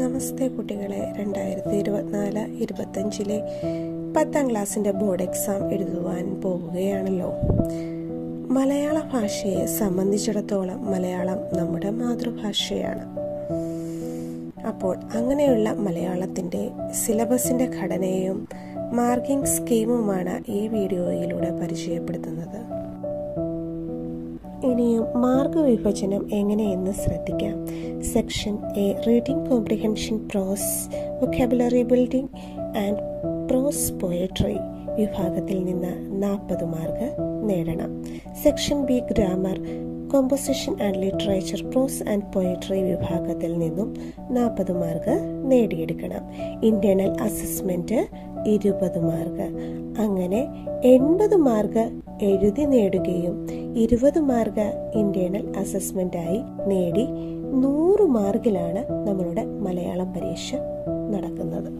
നമസ്തേ കുട്ടികളെ, 2024-25 10ാം ക്ലാസ്സിൻ്റെ board exam എഴുതുവാൻ പോകുകയാണല്ലോ. മലയാള ഭാഷയെ സംബന്ധിച്ചിടത്തോളം മലയാളം നമ്മുടെ മാതൃഭാഷയാണ്. അപ്പോൾ അങ്ങനെയുള്ള മലയാളത്തിൻ്റെ സിലബസിൻ്റെ ഘടനയും മാർക്കിംഗ് സ്കീമുമാണ് ഈ വീഡിയോയിലൂടെ പരിചയപ്പെടുത്തുന്നത്. ഇനിയും മാർക്ക് വിഭജനം എങ്ങനെയെന്ന് ശ്രദ്ധിക്കാം. Section A reading comprehension, prose, vocabulary building and prose poetry വിഭാഗത്തിൽ നിന്ന് 40 മാർക്ക് നേടണം. Section B grammar, composition and literature, prose and poetry വിഭാഗത്തിൽ നിന്നും 40 മാർക്ക് നേടിയെടുക്കണം. Internal assessment 20 mark. അങ്ങനെ 80 മാർക്ക് എഴുതി നേടുകയും 20 മാർക്ക് ഇന്റേണൽ അസസ്മെന്റായി നേടി 100 മാർക്കിലാണ് നമ്മളുടെ മലയാളം പരീക്ഷ നടക്കുന്നത്.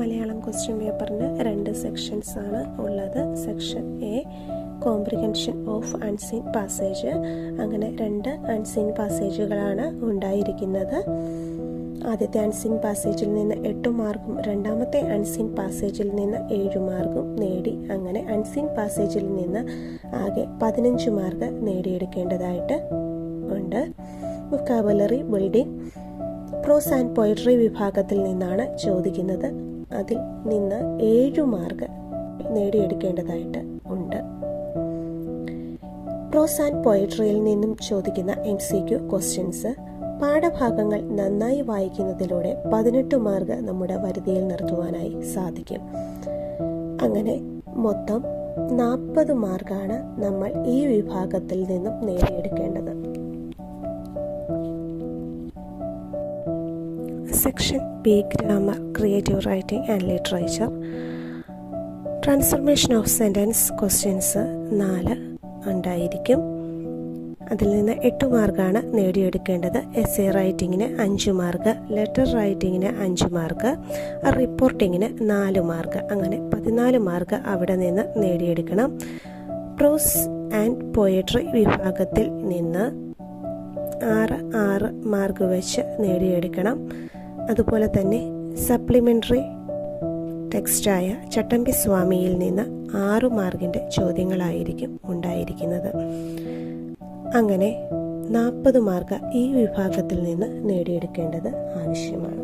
മലയാളം ക്വസ്റ്റ്യൻ പേപ്പറിന് 2 സെക്ഷൻസ് ആണ് ഉള്ളത്. Section A comprehension of unseen passage. അങ്ങനെ 2 അൺസീൻ പാസേജുകളാണ് ഉണ്ടായിരിക്കുന്നത്. ആദ്യത്തെ അൺസീൻ പാസേജിൽ നിന്ന് 8 മാർക്കും രണ്ടാമത്തെ അൺസീൻ പാസേജിൽ നിന്ന് 7 മാർക്കും നേടി. അങ്ങനെ അൺസീൻ പാസേജിൽ നിന്ന് ആകെ 15 മാർക്ക് നേടിയെടുക്കേണ്ടതായിട്ട് ഉണ്ട്. Vocabulary building, prose and poetry വിഭാഗത്തിൽ നിന്നാണ് ചോദിക്കുന്നത്. അതിൽ നിന്ന് 7 മാർക്ക് നേടിയെടുക്കേണ്ടതായിട്ട് ഉണ്ട്. പ്രോസ് ആൻഡ് പോയട്രിയിൽ നിന്നും ചോദിക്കുന്ന MCQ ക്വസ്റ്റ്യൻസ്: പാഠഭാഗങ്ങൾ നന്നായി വായിക്കുന്നതിലൂടെ 18 മാർക്ക് നമ്മുടെ വരുതിയിൽ നിർത്തുവാനായി സാധിക്കും. അങ്ങനെ മൊത്തം 40 മാർക്കാണ് നമ്മൾ ഈ വിഭാഗത്തിൽ നിന്നും നേടിയെടുക്കേണ്ടത്. Section B grammar, creative writing and literature. Transformation of sentence questions 4 ഉണ്ടായിരിക്കും. അതിൽ നിന്ന് 8 മാർക്കാണ് നേടിയെടുക്കേണ്ടത്. എസ്സേ റൈറ്റിങ്ങിന് 5 മാർക്ക്, ലെറ്റർ റൈറ്റിങ്ങിന് 5 മാർക്ക്, റിപ്പോർട്ടിങ്ങിന് 4 മാർക്ക്. അങ്ങനെ 14 മാർക്ക് അവിടെ നിന്ന് നേടിയെടുക്കണം. പ്രോസ് ആൻഡ് പോയട്രി വിഭാഗത്തിൽ നിന്ന് 6 മാർക്ക് വെച്ച് നേടിയെടുക്കണം. അതുപോലെ തന്നെ സപ്ലിമെൻ്ററി ടെക്സ്റ്റായ ചട്ടമ്പി സ്വാമിയിൽ നിന്ന് 6 മാർക്കിൻ്റെ ചോദ്യങ്ങളായിരിക്കും ഉണ്ടായിരിക്കുന്നത്. അങ്ങനെ 40 മാർക്ക് ഈ വിഭാഗത്തിൽ നിന്ന് നേടിയെടുക്കേണ്ടത് ആവശ്യമാണ്.